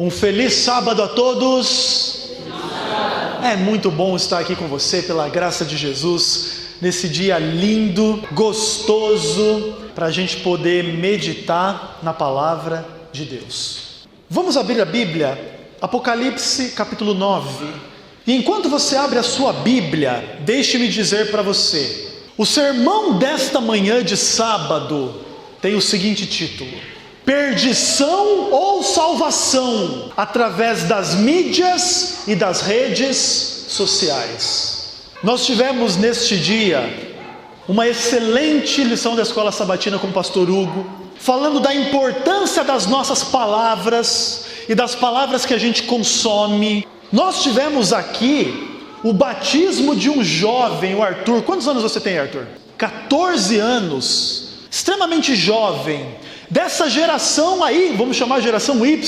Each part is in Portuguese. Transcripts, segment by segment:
Um feliz sábado a todos. É muito bom estar aqui com você, pela graça de Jesus, nesse dia lindo, gostoso, para a gente poder meditar na palavra de Deus. Vamos abrir a Bíblia, Apocalipse capítulo 9. E enquanto você abre a sua Bíblia, deixe-me dizer para você, o sermão desta manhã de sábado tem o seguinte título: Perdição ou salvação através das mídias e das redes sociais. Nós tivemos neste dia uma excelente lição da Escola Sabatina com o pastor Hugo, falando da importância das nossas palavras e das palavras que a gente consome. Nós tivemos aqui o batismo de um jovem, o Arthur. Quantos anos você tem, Arthur? 14 anos, extremamente jovem. Dessa geração aí, vamos chamar de geração Y.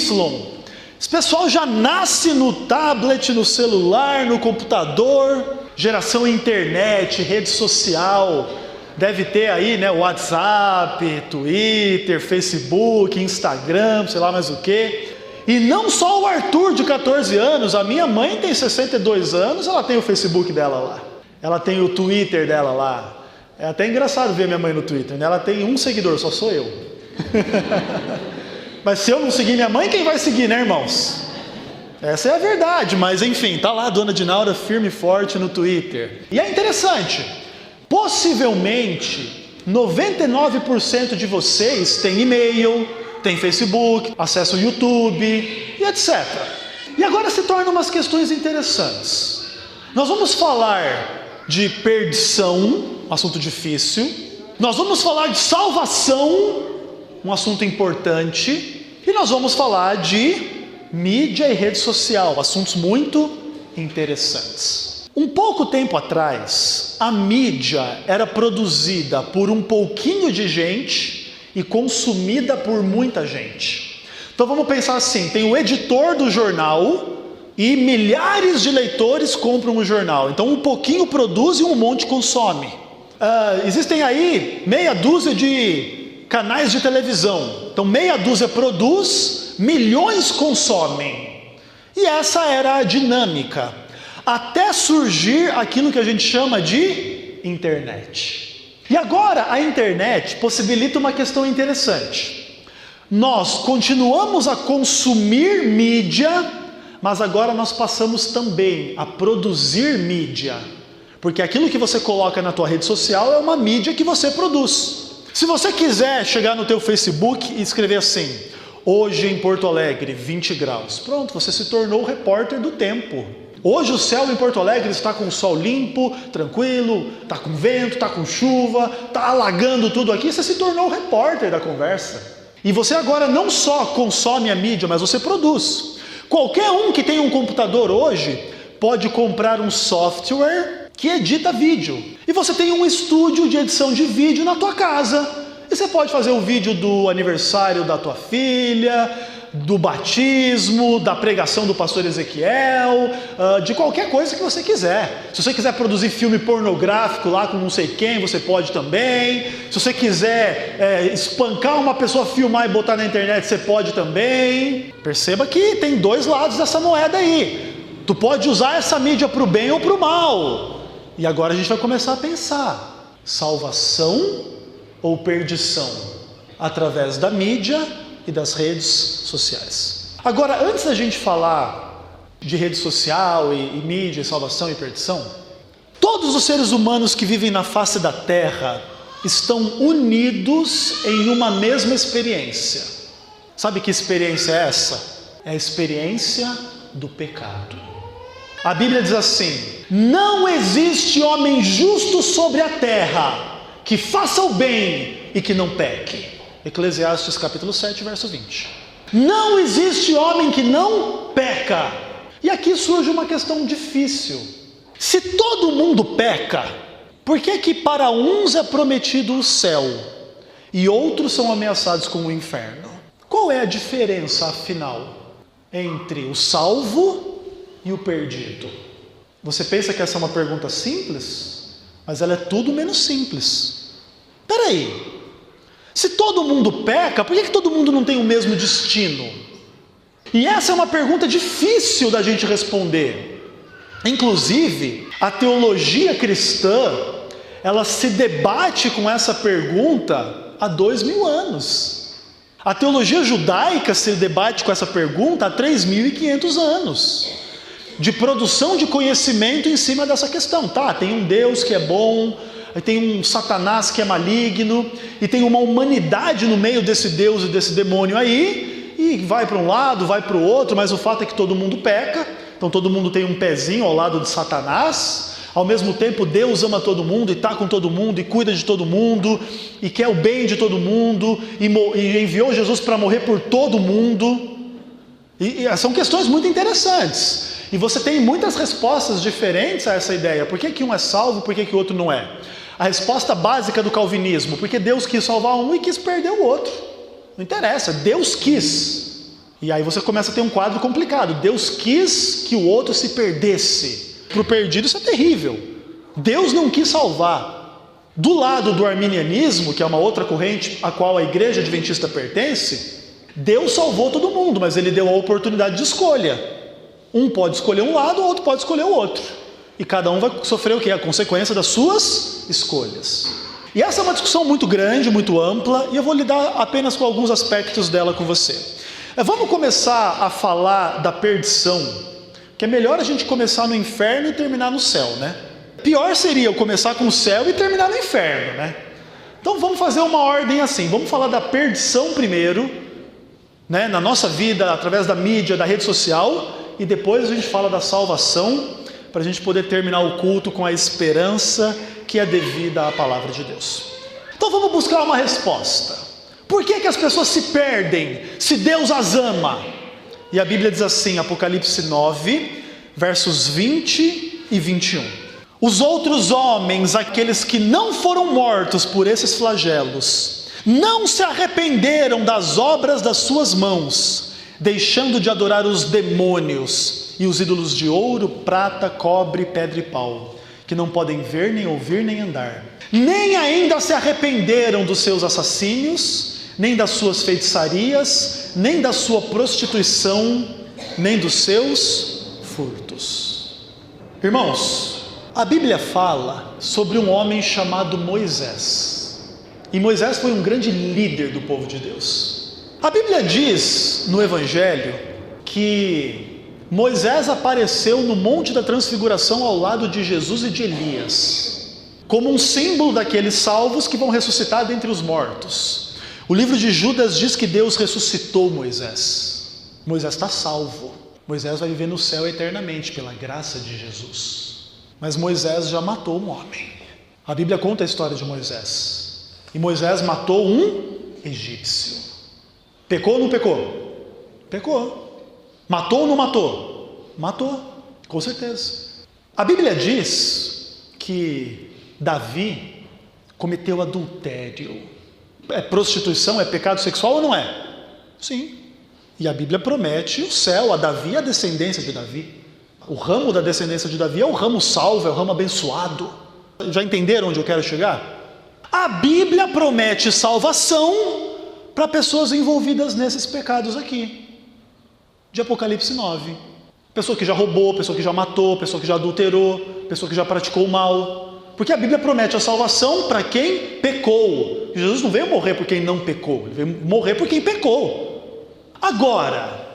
Esse pessoal já nasce no tablet, no celular, no computador. Geração internet, rede social. Deve ter aí, né, WhatsApp, Twitter, Facebook, Instagram, sei lá mais o que. E não só o Arthur de 14 anos, a minha mãe tem 62 anos, ela tem o Facebook dela lá. Ela tem o Twitter dela lá. É até engraçado ver minha mãe no Twitter, né? Ela tem um seguidor, só sou eu. Mas se eu não seguir minha mãe, quem vai seguir, né, irmãos? Essa é a verdade, mas enfim, tá lá a dona Dinaura firme e forte no Twitter. E é interessante, possivelmente 99% de vocês tem e-mail, tem Facebook, acesso ao YouTube e etc. E agora se tornam umas questões interessantes. Nós vamos falar de perdição, um assunto difícil. Nós vamos falar de salvação, um assunto importante, e nós vamos falar de mídia e rede social, assuntos muito interessantes. Um pouco tempo atrás, a mídia era produzida por um pouquinho de gente e consumida por muita gente. Então vamos pensar assim, tem o editor do jornal e milhares de leitores compram o jornal. Então um pouquinho produz e um monte consome. Existem aí meia dúzia de canais de televisão, então meia dúzia produz, milhões consomem, e essa era a dinâmica, até surgir aquilo que a gente chama de internet. E agora a internet possibilita uma questão interessante, nós continuamos a consumir mídia, mas agora nós passamos também a produzir mídia, porque aquilo que você coloca na tua rede social é uma mídia que você produz. Se você quiser chegar no teu Facebook e escrever assim, hoje em Porto Alegre, 20 graus. Pronto, você se tornou o repórter do tempo. Hoje o céu em Porto Alegre está com o sol limpo, tranquilo, está com vento, está com chuva, está alagando tudo aqui. Você se tornou o repórter da conversa. E você agora não só consome a mídia, mas você produz. Qualquer um que tem um computador hoje pode comprar um software que edita vídeo. E você tem um estúdio de edição de vídeo na tua casa. E você pode fazer o vídeo do aniversário da tua filha, do batismo, da pregação do pastor Ezequiel, de qualquer coisa que você quiser. Se você quiser produzir filme pornográfico lá com não sei quem, você pode também. Se você quiser espancar uma pessoa, filmar e botar na internet, você pode também. Perceba que tem dois lados dessa moeda aí. Tu pode usar essa mídia para o bem ou para o mal. E agora a gente vai começar a pensar, salvação ou perdição, através da mídia e das redes sociais. Agora, antes da gente falar de rede social e mídia, salvação e perdição, todos os seres humanos que vivem na face da terra estão unidos em uma mesma experiência. Sabe que experiência é essa? É a experiência do pecado. A Bíblia diz assim, não existe homem justo sobre a terra que faça o bem e que não peque. Eclesiastes capítulo 7, verso 20. Não existe homem que não peca. E aqui surge uma questão difícil. Se todo mundo peca, por que que para uns é prometido o céu e outros são ameaçados com o inferno? Qual é a diferença, afinal, entre o salvo e o perdido? Você pensa que essa é uma pergunta simples? Mas ela é tudo menos simples. Peraí, se todo mundo peca, por que todo mundo não tem o mesmo destino? E essa é uma pergunta difícil da gente responder. Inclusive, a teologia cristã, ela se debate com essa pergunta há 2000 anos. A teologia judaica se debate com essa pergunta há 3.500 anos. De produção de conhecimento em cima dessa questão. Tá, tem um Deus que é bom, tem um Satanás que é maligno, e tem uma humanidade no meio desse Deus e desse demônio aí, e vai para um lado, vai para o outro, mas o fato é que todo mundo peca, então todo mundo tem um pezinho ao lado de Satanás. Ao mesmo tempo Deus ama todo mundo e está com todo mundo e cuida de todo mundo e quer o bem de todo mundo e enviou Jesus para morrer por todo mundo. E são questões muito interessantes. E você tem muitas respostas diferentes a essa ideia. Por que um é salvo, por que o outro não é? A resposta básica do calvinismo: porque Deus quis salvar um e quis perder o outro. Não interessa, Deus quis. E aí você começa a ter um quadro complicado. Deus quis que o outro se perdesse. Para o perdido isso é terrível. Deus não quis salvar. Do lado do arminianismo, que é uma outra corrente a qual a igreja adventista pertence, Deus salvou todo mundo, mas Ele deu a oportunidade de escolha. Um pode escolher um lado, o outro pode escolher o outro. E cada um vai sofrer o quê? A consequência das suas escolhas. E essa é uma discussão muito grande, muito ampla, e eu vou lidar apenas com alguns aspectos dela com você. Vamos começar a falar da perdição, que é melhor a gente começar no inferno e terminar no céu, né? Pior seria eu começar com o céu e terminar no inferno, né? Então vamos fazer uma ordem assim, vamos falar da perdição primeiro, né, na nossa vida, através da mídia, da rede social, e depois a gente fala da salvação, para a gente poder terminar o culto com a esperança que é devida à palavra de Deus. Então vamos buscar uma resposta. Por que as pessoas se perdem se Deus as ama? E a Bíblia diz assim, Apocalipse 9, versos 20 e 21. Os outros homens, aqueles que não foram mortos por esses flagelos, não se arrependeram das obras das suas mãos, deixando de adorar os demônios e os ídolos de ouro, prata, cobre, pedra e pau, que não podem ver, nem ouvir, nem andar. Nem ainda se arrependeram dos seus assassínios, nem das suas feitiçarias, nem da sua prostituição, nem dos seus furtos. Irmãos, a Bíblia fala sobre um homem chamado Moisés. E Moisés foi um grande líder do povo de Deus. A Bíblia diz no Evangelho que Moisés apareceu no Monte da Transfiguração ao lado de Jesus e de Elias, como um símbolo daqueles salvos que vão ressuscitar dentre os mortos. O livro de Judas diz que Deus ressuscitou Moisés. Moisés está salvo. Moisés vai viver no céu eternamente pela graça de Jesus. Mas Moisés já matou um homem. A Bíblia conta a história de Moisés. E Moisés matou um egípcio. Pecou ou não pecou? Pecou. Matou ou não matou? Matou, com certeza. A Bíblia diz que Davi cometeu adultério. É prostituição, é pecado sexual ou não é? Sim. E a Bíblia promete o céu a Davi e a descendência de Davi. O ramo da descendência de Davi é o ramo salvo, é o ramo abençoado. Já entenderam onde eu quero chegar? A Bíblia promete salvação para pessoas envolvidas nesses pecados aqui, de Apocalipse 9. Pessoa que já roubou, pessoa que já matou, pessoa que já adulterou, pessoa que já praticou o mal. Porque a Bíblia promete a salvação para quem pecou. Jesus não veio morrer por quem não pecou, ele veio morrer por quem pecou. Agora,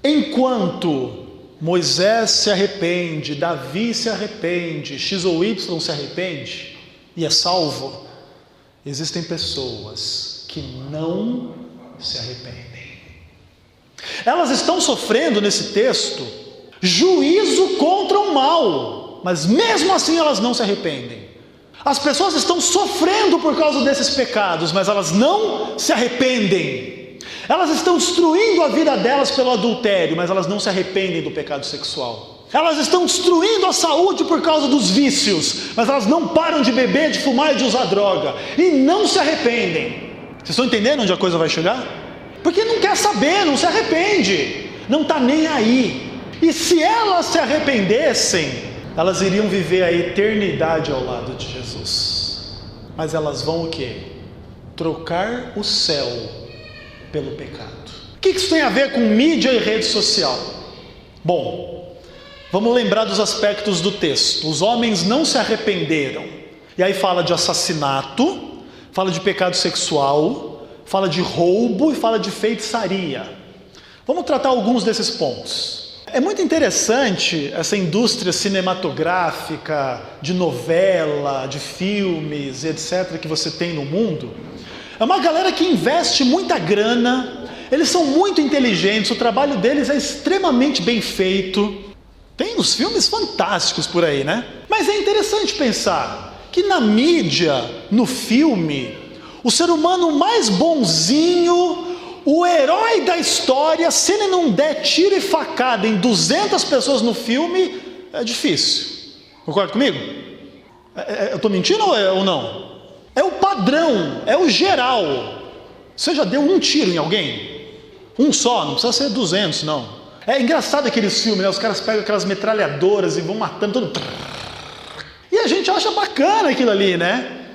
enquanto Moisés se arrepende, Davi se arrepende, X ou Y se arrepende e é salvo, existem pessoas que não se arrependem. Elas estão sofrendo nesse texto juízo contra o mal, mas mesmo assim elas não se arrependem. As pessoas estão sofrendo por causa desses pecados, mas elas não se arrependem. Elas estão destruindo a vida delas pelo adultério, mas elas não se arrependem do pecado sexual. Elas estão destruindo a saúde por causa dos vícios, mas elas não param de beber, de fumar e de usar droga, e não se arrependem. Vocês estão entendendo onde a coisa vai chegar? Porque não quer saber, não se arrepende, não está nem aí. E se elas se arrependessem, elas iriam viver a eternidade ao lado de Jesus. Mas elas vão o quê? Trocar o céu pelo pecado. O que isso tem a ver com mídia e rede social? Bom, vamos lembrar dos aspectos do texto. Os homens não se arrependeram. E aí fala de assassinato, fala de pecado sexual, fala de roubo e fala de feitiçaria. Vamos tratar alguns desses pontos. É muito interessante essa indústria cinematográfica, de novela, de filmes, etc., que você tem no mundo. É uma galera que investe muita grana, eles são muito inteligentes, o trabalho deles é extremamente bem feito. Tem uns filmes fantásticos por aí, né? Mas é interessante pensar que na mídia, no filme, o ser humano mais bonzinho, o herói da história, se ele não der tiro e facada em 200 pessoas no filme, é difícil. Concorda comigo? Eu estou mentindo ou não? É o padrão, é o geral. Você já deu um tiro em alguém? Um só, não precisa ser 200, não. É engraçado aqueles filmes, né? Os caras pegam aquelas metralhadoras e vão matando todo. E a gente acha bacana aquilo ali, né?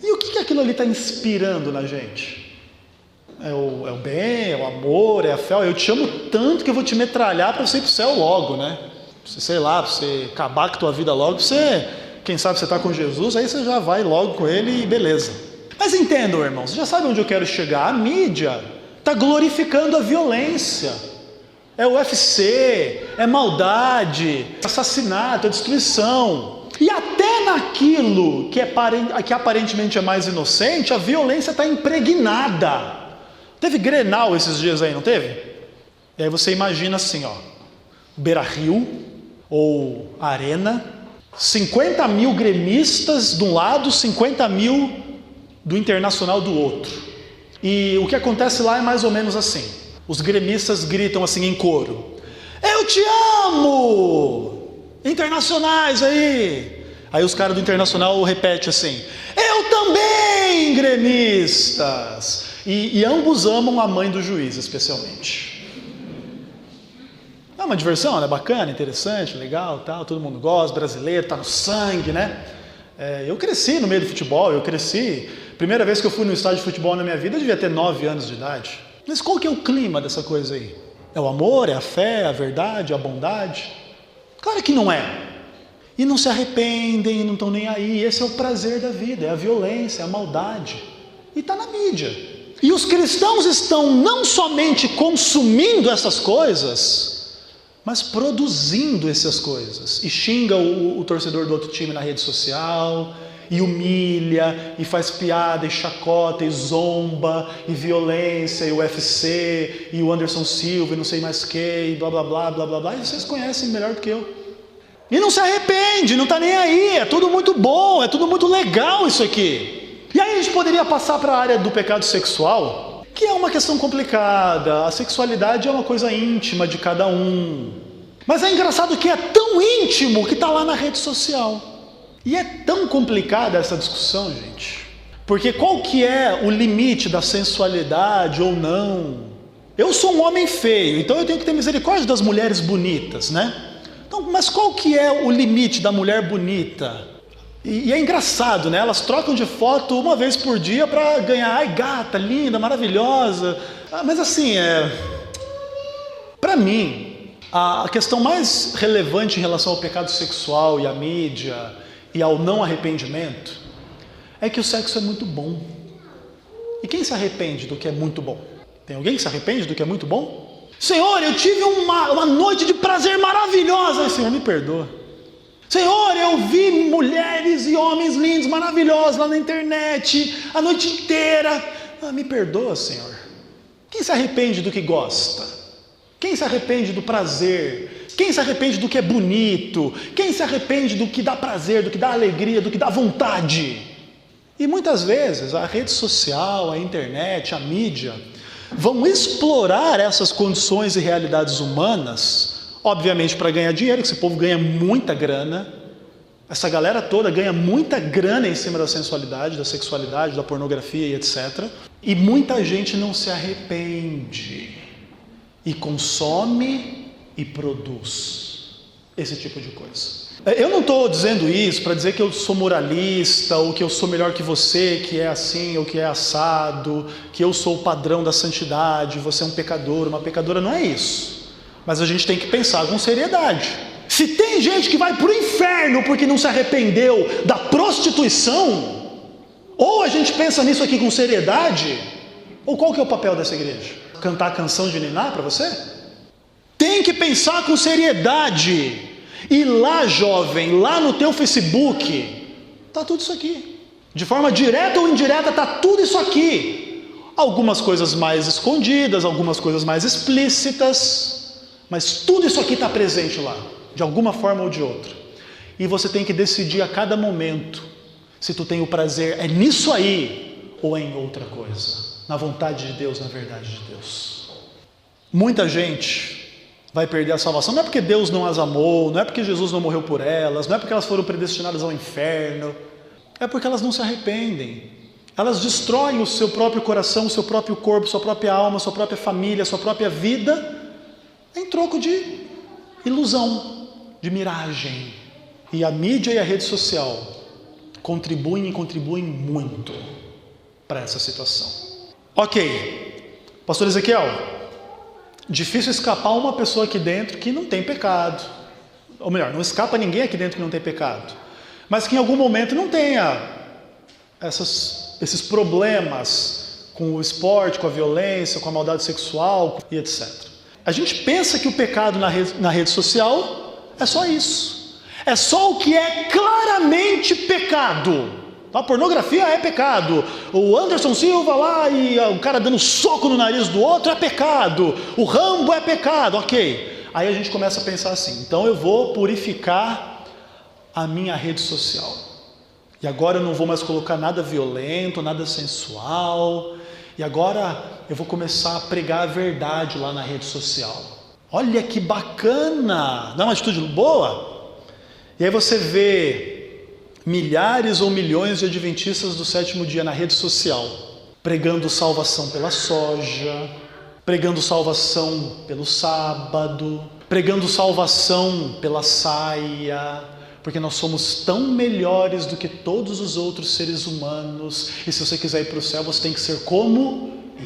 E o que aquilo ali está inspirando na gente? É o bem, é o amor, é a fé. Eu te amo tanto que eu vou te metralhar para você ir para o céu logo, né? Você, sei lá, para você acabar com a tua vida logo, você, quem sabe você está com Jesus, aí você já vai logo com ele e beleza. Mas entendam, irmãos, você já sabe onde eu quero chegar. A mídia está glorificando a violência. É o UFC, é maldade, assassinato, é destruição. E até naquilo que aparentemente é mais inocente, a violência está impregnada. Teve Grenal esses dias aí, não teve? E aí você imagina assim, ó, Beira-Rio ou Arena, 50 mil gremistas de um lado, 50 mil do Internacional do outro. E o que acontece lá é mais ou menos assim. Os gremistas gritam assim em coro: eu te amo! Internacionais aí! Aí os caras do Internacional repetem assim: eu também, gremistas! E ambos amam a mãe do juiz, especialmente. É uma diversão, né? Bacana, interessante, legal, tal, todo mundo gosta, brasileiro, tá no sangue, né? Eu cresci no meio do futebol, primeira vez que eu fui no estádio de futebol na minha vida, eu devia ter 9 anos de idade. Mas qual que é o clima dessa coisa aí? É o amor, é a fé, é a verdade, é a bondade? Claro que não é. E não se arrependem, não estão nem aí. Esse é o prazer da vida, é a violência, é a maldade. E está na mídia. E os cristãos estão não somente consumindo essas coisas, mas produzindo essas coisas. E xinga o torcedor do outro time na rede social, e humilha, e faz piada, e chacota, e zomba, e violência, e o UFC, e o Anderson Silva, e não sei mais quem, e blá blá blá blá blá blá. E vocês conhecem melhor do que eu. E não se arrepende, não está nem aí, é tudo muito bom, é tudo muito legal isso aqui. E aí a gente poderia passar para a área do pecado sexual, que é uma questão complicada. A sexualidade é uma coisa íntima de cada um. Mas é engraçado que é tão íntimo que está lá na rede social. E é tão complicada essa discussão, gente. Porque qual que é o limite da sensualidade ou não? Eu sou um homem feio, então eu tenho que ter misericórdia das mulheres bonitas, né? Então, mas qual que é o limite da mulher bonita? E é engraçado, né? Elas trocam de foto uma vez por dia para ganhar, ai, gata, linda, maravilhosa. Mas assim, para mim, a questão mais relevante em relação ao pecado sexual e à mídia e ao não arrependimento é que o sexo é muito bom. E quem se arrepende do que é muito bom? Tem alguém que se arrepende do que é muito bom? Senhor, eu tive uma noite de prazer maravilhosa. Ai, Senhor, me perdoa. Senhor, eu vi mulheres e homens lindos, maravilhosos lá na internet, a noite inteira. Me perdoa, Senhor. Quem se arrepende do que gosta? Quem se arrepende do prazer? Quem se arrepende do que é bonito? Quem se arrepende do que dá prazer, do que dá alegria, do que dá vontade? E muitas vezes a rede social, a internet, a mídia vão explorar essas condições e realidades humanas, obviamente para ganhar dinheiro, que esse povo ganha muita grana. Essa galera toda ganha muita grana em cima da sensualidade, da sexualidade, da pornografia e etc. E muita gente não se arrepende e consome e produz esse tipo de coisa. Eu não estou dizendo isso para dizer que eu sou moralista, ou que eu sou melhor que você, que é assim, ou que é assado, que eu sou o padrão da santidade, você é um pecador, uma pecadora, não é isso. Mas a gente tem que pensar com seriedade. Se tem gente que vai para o inferno porque não se arrependeu da prostituição, ou a gente pensa nisso aqui com seriedade, ou qual que é o papel dessa igreja? Cantar a canção de Niná para você? Tem que pensar com seriedade. E lá, jovem, lá no teu Facebook, está tudo isso aqui. De forma direta ou indireta, está tudo isso aqui. Algumas coisas mais escondidas, algumas coisas mais explícitas, mas tudo isso aqui está presente lá, de alguma forma ou de outra. E você tem que decidir a cada momento se tu tem o prazer é nisso aí ou é em outra coisa, na vontade de Deus, na verdade de Deus. Muita gente vai perder a salvação, não é porque Deus não as amou, não é porque Jesus não morreu por elas, não é porque elas foram predestinadas ao inferno, é porque elas não se arrependem. Elas destroem o seu próprio coração, o seu próprio corpo, sua própria alma, sua própria família, sua própria vida, em troco de ilusão, de miragem. E a mídia e a rede social contribuem muito para essa situação. Ok, pastor Ezequiel, difícil escapar uma pessoa aqui dentro que não tem pecado. Ou melhor, não escapa ninguém aqui dentro que não tem pecado. Mas que em algum momento não tenha esses problemas com o esporte, com a violência, com a maldade sexual e etc. A gente pensa que o pecado na rede social é só isso. É só o que é claramente pecado. A pornografia é pecado, o Anderson Silva lá e o cara dando soco no nariz do outro é pecado, o Rambo é pecado, ok. Aí a gente começa a pensar assim, então eu vou purificar a minha rede social. E agora eu não vou mais colocar nada violento, nada sensual, e agora eu vou começar a pregar a verdade lá na rede social. Olha que bacana, não é uma atitude boa? E aí você vê milhares ou milhões de adventistas do sétimo dia na rede social, pregando salvação pela soja, pregando salvação pelo sábado, pregando salvação pela saia, porque nós somos tão melhores do que todos os outros seres humanos, e se você quiser ir para o céu, você tem que ser como eu.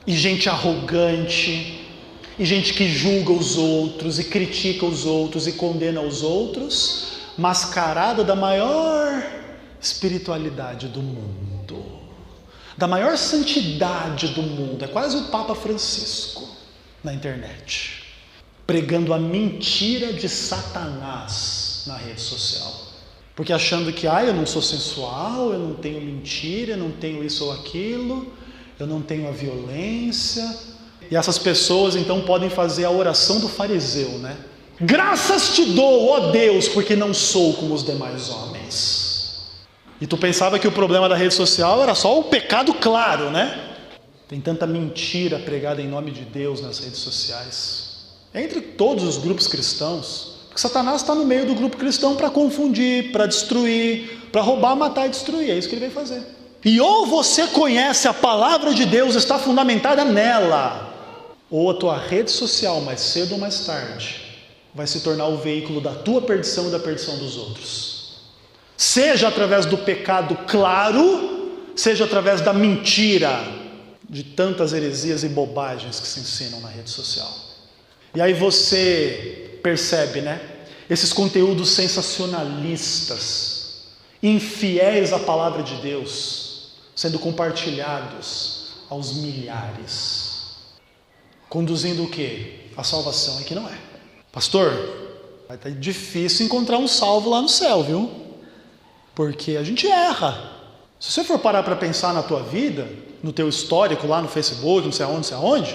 E gente arrogante, e gente que julga os outros, e critica os outros, e condena os outros, mascarada da maior espiritualidade do mundo, da maior santidade do mundo. É quase o Papa Francisco na internet, pregando a mentira de Satanás na rede social, porque achando que eu não sou sensual, eu não tenho mentira, eu não tenho isso ou aquilo, eu não tenho a violência. E essas pessoas então podem fazer a oração do fariseu, né? Graças te dou, ó Deus, porque não sou como os demais homens. E tu pensava que o problema da rede social era só o pecado claro, né? Tem tanta mentira pregada em nome de Deus nas redes sociais, entre todos os grupos cristãos, porque Satanás está no meio do grupo cristão para confundir, para destruir, para roubar, matar e destruir. É isso que ele vem fazer. E ou você conhece a palavra de Deus, está fundamentada nela, ou a tua rede social, mais cedo ou mais tarde, vai se tornar o veículo da tua perdição e da perdição dos outros. Seja através do pecado claro, seja através da mentira, de tantas heresias e bobagens que se ensinam na rede social. E aí você percebe, né? Esses conteúdos sensacionalistas, infiéis à palavra de Deus, sendo compartilhados aos milhares, conduzindo o quê? A salvação, é que não é. Pastor, vai estar difícil encontrar um salvo lá no céu, viu? Porque a gente erra. Se você for parar para pensar na tua vida, no teu histórico lá no Facebook, não sei aonde,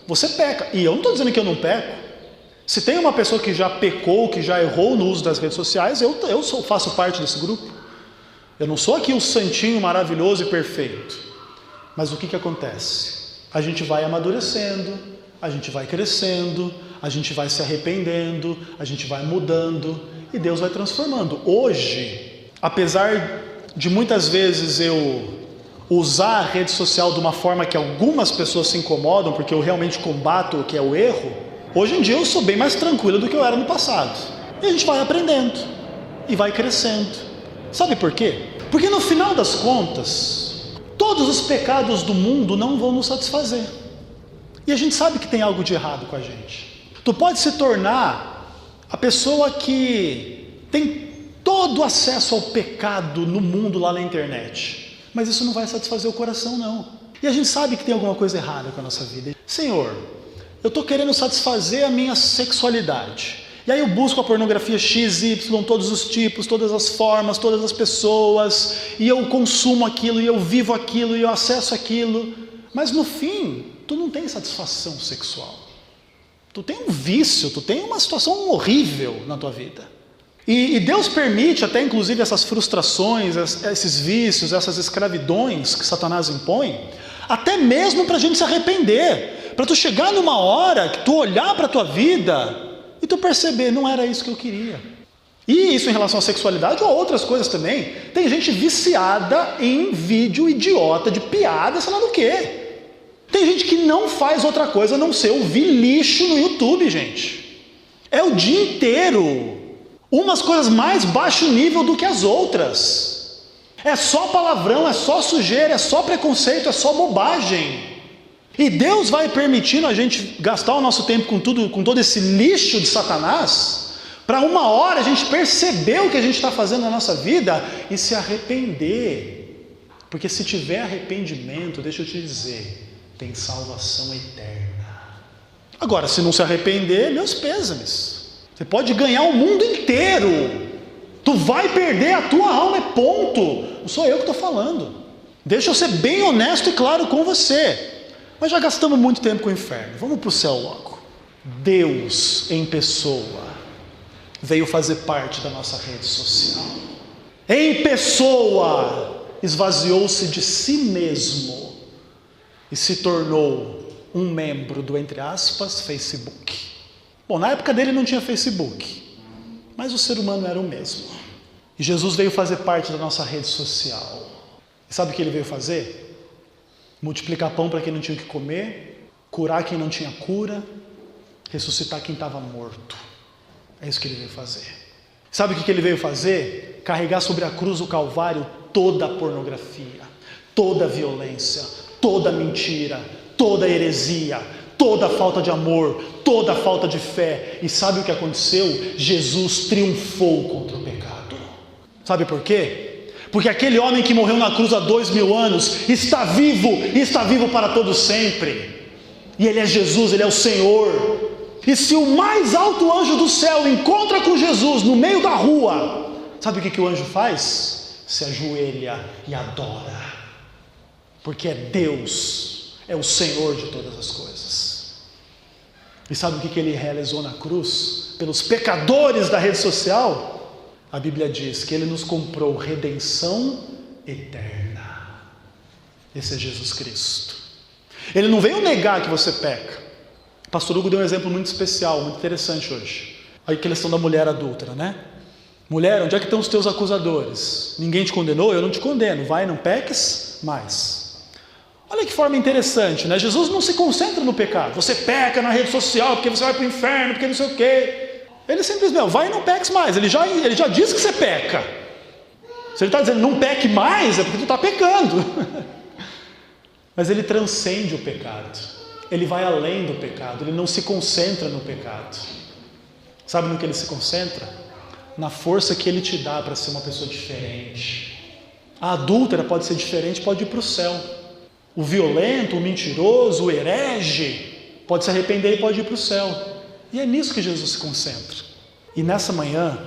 você peca. E eu não estou dizendo que eu não peco. Se tem uma pessoa que já pecou, que já errou no uso das redes sociais, eu faço parte desse grupo. Eu não sou aqui o santinho maravilhoso e perfeito. Mas o que acontece? A gente vai amadurecendo, a gente vai crescendo, a gente vai se arrependendo, a gente vai mudando e Deus vai transformando. Hoje, apesar de muitas vezes eu usar a rede social de uma forma que algumas pessoas se incomodam, porque eu realmente combato o que é o erro, hoje em dia eu sou bem mais tranquilo do que eu era no passado. E a gente vai aprendendo e vai crescendo. Sabe por quê? Porque no final das contas, todos os pecados do mundo não vão nos satisfazer. E a gente sabe que tem algo de errado com a gente. Tu pode se tornar a pessoa que tem todo o acesso ao pecado no mundo lá na internet, mas isso não vai satisfazer o coração, não. E a gente sabe que tem alguma coisa errada com a nossa vida. Senhor, eu estou querendo satisfazer a minha sexualidade. E aí eu busco a pornografia XY, todos os tipos, todas as formas, todas as pessoas, e eu consumo aquilo, e eu vivo aquilo, e eu acesso aquilo. Mas no fim, tu não tem satisfação sexual. Tu tem um vício, tu tem uma situação horrível na tua vida. E Deus permite até inclusive essas frustrações, esses vícios, essas escravidões que Satanás impõe, até mesmo para a gente se arrepender, para tu chegar numa hora que tu olhar para a tua vida e tu perceber, não era isso que eu queria. E isso em relação à sexualidade ou outras coisas também. Tem gente viciada em vídeo idiota de piada, sei lá do quê. Tem gente que não faz outra coisa a não ser ouvir lixo no YouTube, gente. É o dia inteiro. Umas coisas mais baixo nível do que as outras. É só palavrão, é só sujeira, é só preconceito, é só bobagem. E Deus vai permitindo a gente gastar o nosso tempo com todo esse lixo de Satanás, para uma hora a gente perceber o que a gente está fazendo na nossa vida e se arrepender. Porque se tiver arrependimento, deixa eu te dizer, tem salvação eterna. Agora, se não se arrepender, meus pêsames. Você pode ganhar o mundo inteiro, tu vai perder a tua alma, é ponto. Não sou eu que estou falando. Deixa eu ser bem honesto e claro com você. Mas já gastamos muito tempo com o inferno, vamos para o céu logo. Deus em pessoa veio fazer parte da nossa rede social. Em pessoa esvaziou-se de si mesmo e se tornou um membro do, entre aspas, Facebook. Bom, na época dele não tinha Facebook, mas o ser humano era o mesmo. E Jesus veio fazer parte da nossa rede social. E sabe o que ele veio fazer? Multiplicar pão para quem não tinha o que comer, curar quem não tinha cura, ressuscitar quem estava morto. É isso que ele veio fazer. Sabe o que ele veio fazer? Carregar sobre a cruz do Calvário toda a pornografia, toda a violência, toda a mentira, toda a heresia, toda a falta de amor, toda a falta de fé. E sabe o que aconteceu? Jesus triunfou contra o pecado. Sabe por quê? Porque aquele homem que morreu na cruz há 2000 anos está vivo, e está vivo para todo sempre. E ele é Jesus, ele é o Senhor. E se o mais alto anjo do céu encontra com Jesus no meio da rua, sabe o que o anjo faz? Se ajoelha e adora. Porque é Deus, é o Senhor de todas as coisas. E sabe o que ele realizou na cruz? Pelos pecadores da rede social? A Bíblia diz que ele nos comprou redenção eterna. Esse é Jesus Cristo. Ele não veio negar que você peca. O pastor Hugo deu um exemplo muito especial, muito interessante hoje. A questão da mulher adúltera, né? Mulher, onde é que estão os teus acusadores? Ninguém te condenou? Eu não te condeno. Vai, não peques mais. Olha que forma interessante, né? Jesus não se concentra no pecado. Você peca na rede social porque você vai para o inferno, porque não sei o quê. Ele simplesmente, vai e não peques mais. Ele já disse que você peca. Se ele está dizendo não peque mais, é porque tu está pecando. Mas ele transcende o pecado. Ele vai além do pecado. Ele não se concentra no pecado. Sabe no que ele se concentra? Na força que ele te dá para ser uma pessoa diferente. A adúltera pode ser diferente, pode ir para o céu. O violento, o mentiroso, o herege pode se arrepender e pode ir para o céu. E é nisso que Jesus se concentra. E nessa manhã,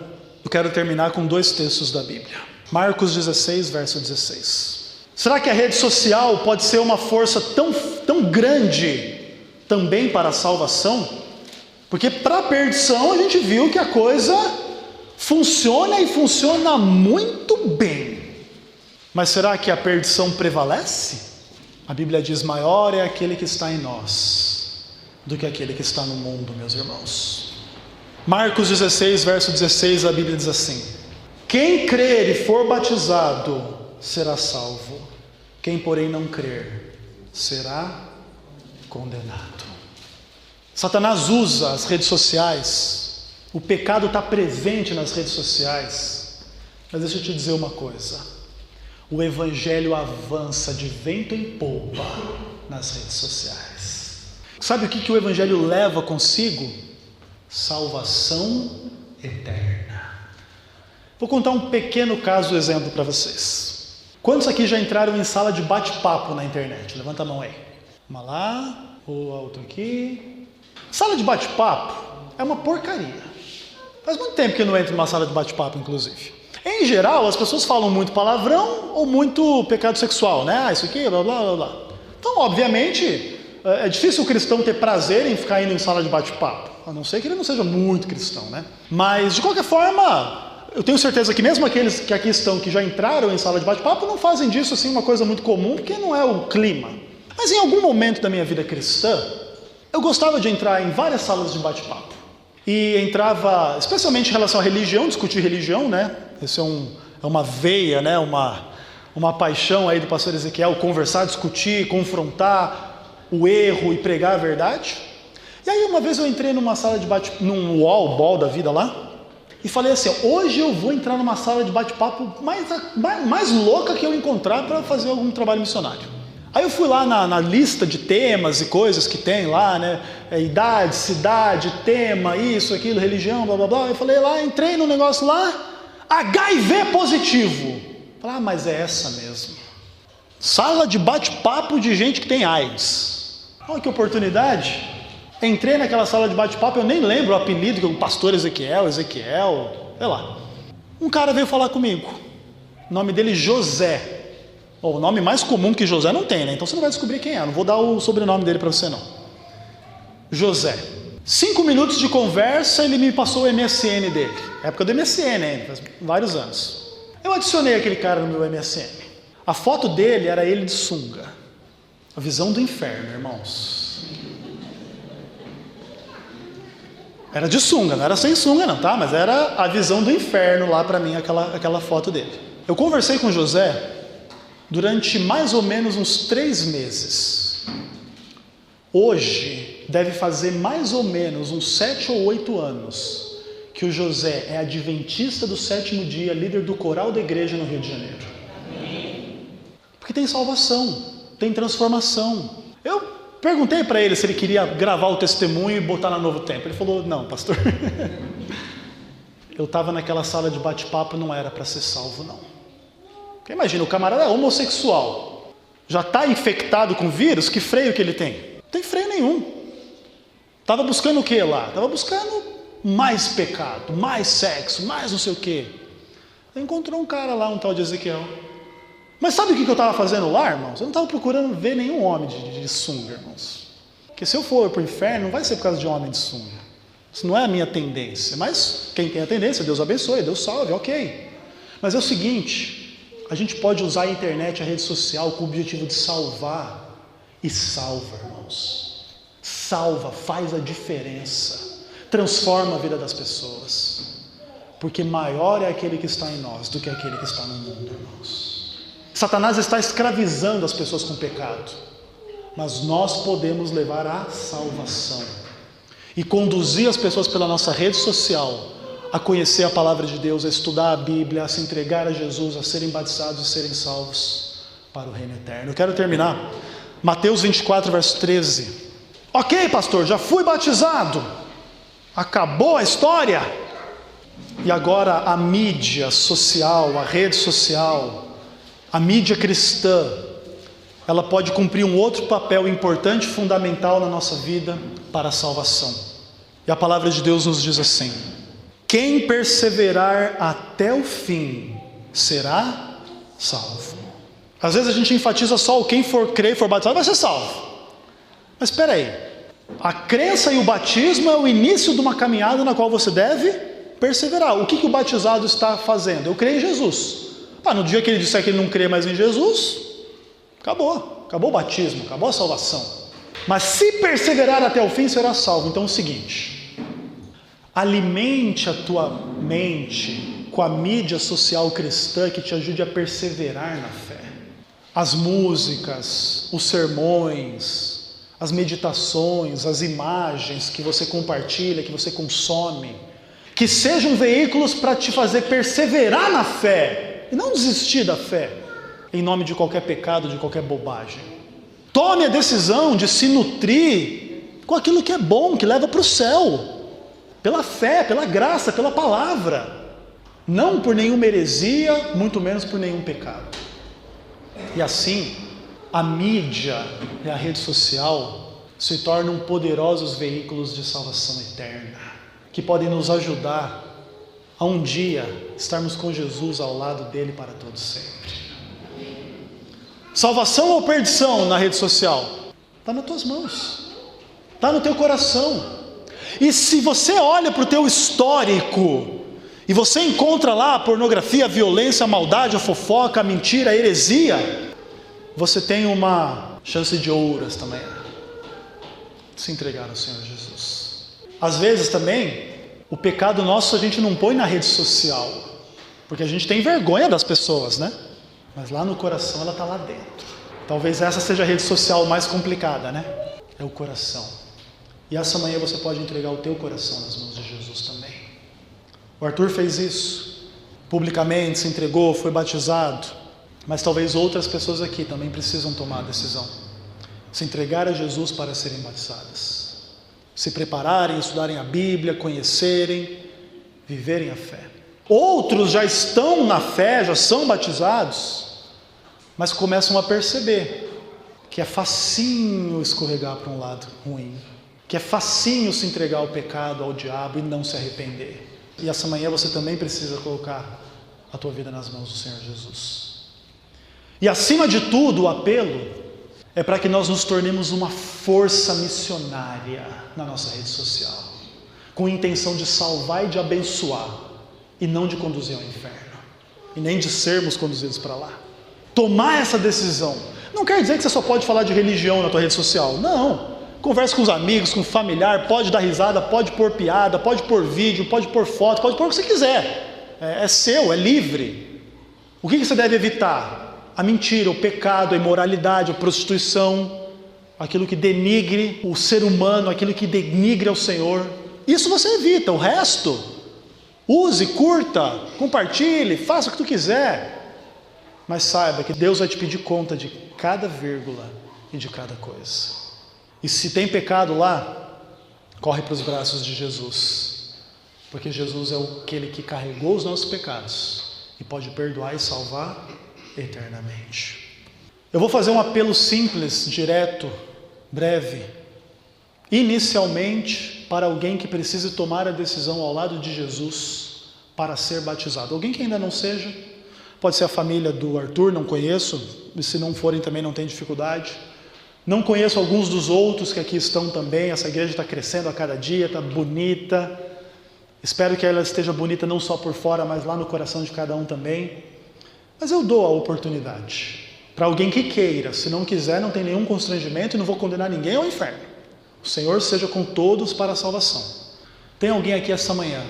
eu quero terminar com 2 textos da Bíblia. Marcos 16, verso 16. Será que a rede social pode ser uma força tão grande também para a salvação? Porque para a perdição a gente viu que a coisa funciona e funciona muito bem. Mas será que a perdição prevalece? A Bíblia diz, maior é aquele que está em nós do que aquele que está no mundo, meus irmãos. Marcos 16, verso 16, a Bíblia diz assim: quem crer e for batizado será salvo, quem porém não crer será condenado. Satanás usa as redes sociais O pecado está presente nas redes sociais. Mas deixa eu te dizer uma coisa. O evangelho avança de vento em polpa nas redes sociais. Sabe o que o evangelho leva consigo? Salvação eterna. Vou contar um pequeno caso, exemplo para vocês. Quantos aqui já entraram em sala de bate-papo na internet? Levanta a mão aí. Uma lá, ou a outra aqui. Sala de bate-papo é uma porcaria. Faz muito tempo que eu não entro numa sala de bate-papo, inclusive. Em geral, as pessoas falam muito palavrão ou muito pecado sexual, né? Ah, isso aqui, blá, blá, blá, blá. Então, obviamente, é difícil o cristão ter prazer em ficar indo em sala de bate-papo. A não ser que ele não seja muito cristão, né? Mas, de qualquer forma, eu tenho certeza que mesmo aqueles que aqui estão, que já entraram em sala de bate-papo, não fazem disso assim uma coisa muito comum, porque não é o clima. Mas em algum momento da minha vida cristã, eu gostava de entrar em várias salas de bate-papo. E entrava, especialmente em relação à religião, discutir religião, né? Isso é uma veia, né? Uma paixão aí do pastor Ezequiel, conversar, discutir, confrontar o erro e pregar a verdade. E aí uma vez eu entrei numa sala de bate-papo, num wall da vida lá, e falei assim, hoje eu vou entrar numa sala de bate-papo mais louca que eu encontrar para fazer algum trabalho missionário. Aí eu fui lá na lista de temas e coisas que tem lá, né? Idade, cidade, tema, isso, aquilo, religião, blá, blá, blá. Eu falei lá, entrei no negócio lá, HIV positivo. Falei, mas é essa mesmo. Sala de bate-papo de gente que tem AIDS. Olha que oportunidade. Entrei naquela sala de bate-papo, eu nem lembro o apelido, que é o pastor Ezequiel, sei lá. Um cara veio falar comigo. O nome dele José. O nome mais comum que José não tem, né? Então você não vai descobrir quem é. Não vou dar o sobrenome dele para você, não. José. 5 minutos de conversa, ele me passou o MSN dele. Época do MSN, hein? Faz vários anos. Eu adicionei aquele cara no meu MSN. A foto dele era ele de sunga. A visão do inferno, irmãos. Era de sunga, não era sem sunga não, tá? Mas era a visão do inferno lá para mim, aquela foto dele. Eu conversei com José durante mais ou menos uns 3 meses. Hoje, deve fazer mais ou menos uns 7 ou 8 anos que o José é adventista do 7º dia, líder do coral da igreja no Rio de Janeiro. Porque tem salvação, tem transformação. Eu perguntei para ele se ele queria gravar o testemunho e botar na Novo Tempo. Ele falou, não, pastor. Eu estava naquela sala de bate-papo, não era para ser salvo, não. Porque imagina, o camarada é homossexual, já está infectado com vírus, que freio que ele tem? Não tem freio nenhum. Estava buscando o que lá? Estava buscando mais pecado, mais sexo, mais não sei o que. Encontrou um cara lá, um tal de Ezequiel. Mas sabe o que eu estava fazendo lá, irmãos? Eu não estava procurando ver nenhum homem de sunga, irmãos. Porque se eu for para o inferno, não vai ser por causa de homem de sunga. Isso não é a minha tendência. Mas quem tem a tendência, Deus abençoe, Deus salve, ok. Mas é o seguinte, a gente pode usar a internet, a rede social com o objetivo de salvar. E salva, irmãos. Salva, faz a diferença. Transforma a vida das pessoas. Porque maior é aquele que está em nós do que aquele que está no mundo, irmãos. Satanás está escravizando as pessoas com pecado. Mas nós podemos levar à salvação. E conduzir as pessoas pela nossa rede social a conhecer a palavra de Deus, a estudar a Bíblia, a se entregar a Jesus, a serem batizados e serem salvos para o reino eterno. Eu quero terminar. Mateus 24, verso 13. Ok, pastor, já fui batizado. Acabou a história. E agora a mídia social, a rede social, a mídia cristã, ela pode cumprir um outro papel importante e fundamental na nossa vida para a salvação. E a palavra de Deus nos diz assim: quem perseverar até o fim será salvo. Às vezes a gente enfatiza só o quem for crer e for batizado vai ser salvo. Mas espera aí, a crença e o batismo é o início de uma caminhada na qual você deve perseverar. O que o batizado está fazendo? Eu creio em Jesus. No dia que ele disser que ele não crê mais em Jesus, acabou o batismo, acabou a salvação. Mas se perseverar até o fim será salvo. Então é o seguinte, alimente a tua mente com a mídia social cristã que te ajude a perseverar na fé. As músicas, os sermões, as meditações, as imagens que você compartilha, que você consome, que sejam veículos para te fazer perseverar na fé e não desistir da fé em nome de qualquer pecado, de qualquer bobagem. Tome a decisão de se nutrir com aquilo que é bom, que leva para o céu, pela fé, pela graça, pela palavra, não por nenhuma heresia, muito menos por nenhum pecado. E assim, a mídia e a rede social se tornam poderosos veículos de salvação eterna, que podem nos ajudar a um dia estarmos com Jesus ao lado dele para todo sempre. Salvação ou perdição na rede social? Está nas tuas mãos, está no teu coração. E se você olha para o teu histórico e você encontra lá a pornografia, a violência, a maldade, a fofoca, a mentira, a heresia, você tem uma chance de ouro esta manhã, se entregar ao Senhor Jesus. Às vezes também, o pecado nosso a gente não põe na rede social, porque a gente tem vergonha das pessoas, né? Mas lá no coração ela está lá dentro. Talvez essa seja a rede social mais complicada, né? É o coração. E essa manhã você pode entregar o teu coração nas mãos de Jesus também. O Arthur fez isso, publicamente se entregou, foi batizado. Mas talvez outras pessoas aqui também precisam tomar a decisão. Se entregar a Jesus para serem batizadas. Se prepararem, estudarem a Bíblia, conhecerem, viverem a fé. Outros já estão na fé, já são batizados, mas começam a perceber que é facinho escorregar para um lado ruim, que é facinho se entregar ao pecado, ao diabo e não se arrepender. E essa manhã você também precisa colocar a tua vida nas mãos do Senhor Jesus. E acima de tudo, o apelo é para que nós nos tornemos uma força missionária na nossa rede social, com intenção de salvar e de abençoar, e não de conduzir ao inferno, e nem de sermos conduzidos para lá. Tomar essa decisão não quer dizer que você só pode falar de religião na tua rede social. Não, converse com os amigos, com o familiar, pode dar risada, pode pôr piada, pode pôr vídeo, pode pôr foto, pode pôr o que você quiser. É seu, é livre. O que você deve evitar? A mentira, o pecado, a imoralidade, a prostituição, aquilo que denigre o ser humano, aquilo que denigre ao Senhor. Isso você evita. O resto, use, curta, compartilhe, faça o que tu quiser. Mas saiba que Deus vai te pedir conta de cada vírgula e de cada coisa. E se tem pecado lá, corre para os braços de Jesus. Porque Jesus é aquele que carregou os nossos pecados e pode perdoar e salvar eternamente. Eu vou fazer um apelo simples, direto, breve. Inicialmente, para alguém que precise tomar a decisão ao lado de Jesus para ser batizado. Alguém que ainda não seja, pode ser a família do Arthur, não conheço, e se não forem também não tem dificuldade. Não conheço alguns dos outros que aqui estão também. Essa igreja está crescendo a cada dia, está bonita. Espero que ela esteja bonita não só por fora, mas lá no coração de cada um também. Mas eu dou a oportunidade para alguém que queira. Se não quiser, não tem nenhum constrangimento e não vou condenar ninguém ao inferno. O Senhor seja com todos para a salvação. Tem alguém aqui essa manhã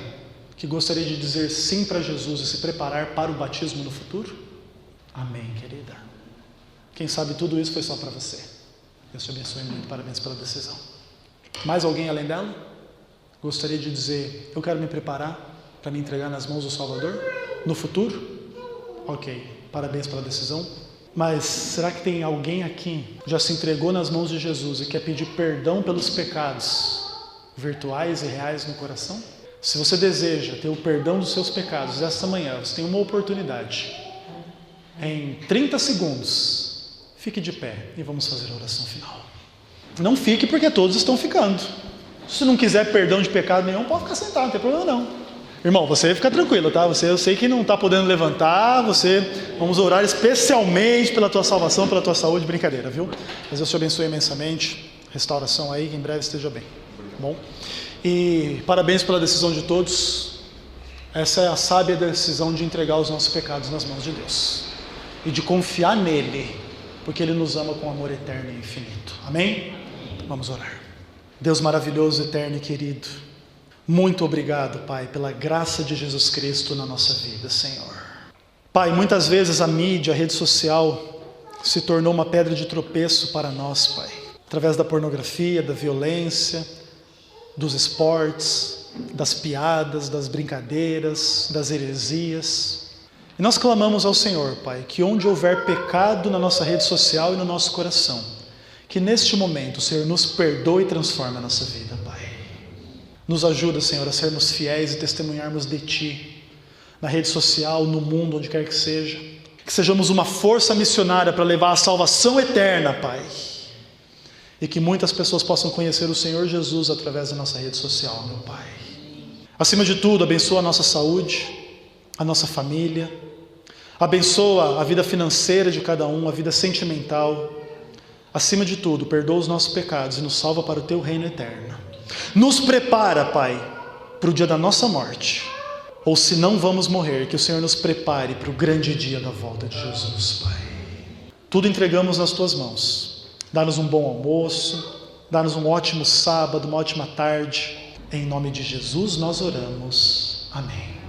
que gostaria de dizer sim para Jesus e se preparar para o batismo no futuro? Amém, querida. Quem sabe tudo isso foi só para você. Deus te abençoe muito, parabéns pela decisão. Mais alguém além dela? Gostaria de dizer, eu quero me preparar para me entregar nas mãos do Salvador no futuro? Ok, parabéns pela decisão. Mas será que tem alguém aqui que já se entregou nas mãos de Jesus e quer pedir perdão pelos pecados virtuais e reais no coração? Se você deseja ter o perdão dos seus pecados esta manhã, você tem uma oportunidade. Em 30 segundos, fique de pé e vamos fazer a oração final. Não fique porque todos estão ficando. Se não quiser perdão de pecado nenhum, pode ficar sentado, não tem problema não. Irmão, você fica tranquilo, tá? Eu sei que não está podendo levantar, vamos orar especialmente pela tua salvação, pela tua saúde, brincadeira, viu? Mas Deus te abençoe imensamente, restauração aí, que em breve esteja bem, tá bom? E parabéns pela decisão de todos. Essa é a sábia decisão de entregar os nossos pecados nas mãos de Deus e de confiar nele, porque ele nos ama com amor eterno e infinito. Amém? Vamos orar. Deus maravilhoso, eterno e querido, muito obrigado, Pai, pela graça de Jesus Cristo na nossa vida, Senhor. Pai, muitas vezes a mídia, a rede social se tornou uma pedra de tropeço para nós, Pai, através da pornografia, da violência, dos esportes, das piadas, das brincadeiras, das heresias. E nós clamamos ao Senhor, Pai, que onde houver pecado na nossa rede social e no nosso coração, que neste momento o Senhor nos perdoe e transforme a nossa vida, Pai. Nos ajuda, Senhor, a sermos fiéis e testemunharmos de Ti, na rede social, no mundo, onde quer que seja. Que sejamos uma força missionária para levar a salvação eterna, Pai. E que muitas pessoas possam conhecer o Senhor Jesus através da nossa rede social, meu Pai. Acima de tudo, abençoa a nossa saúde, a nossa família. Abençoa a vida financeira de cada um, a vida sentimental. Acima de tudo, perdoa os nossos pecados e nos salva para o Teu reino eterno. Nos prepara, Pai, para o dia da nossa morte. Ou se não vamos morrer, que o Senhor nos prepare para o grande dia da volta de Jesus, Pai. Tudo entregamos nas Tuas mãos. Dá-nos um bom almoço, dá-nos um ótimo sábado, uma ótima tarde. Em nome de Jesus nós oramos. Amém.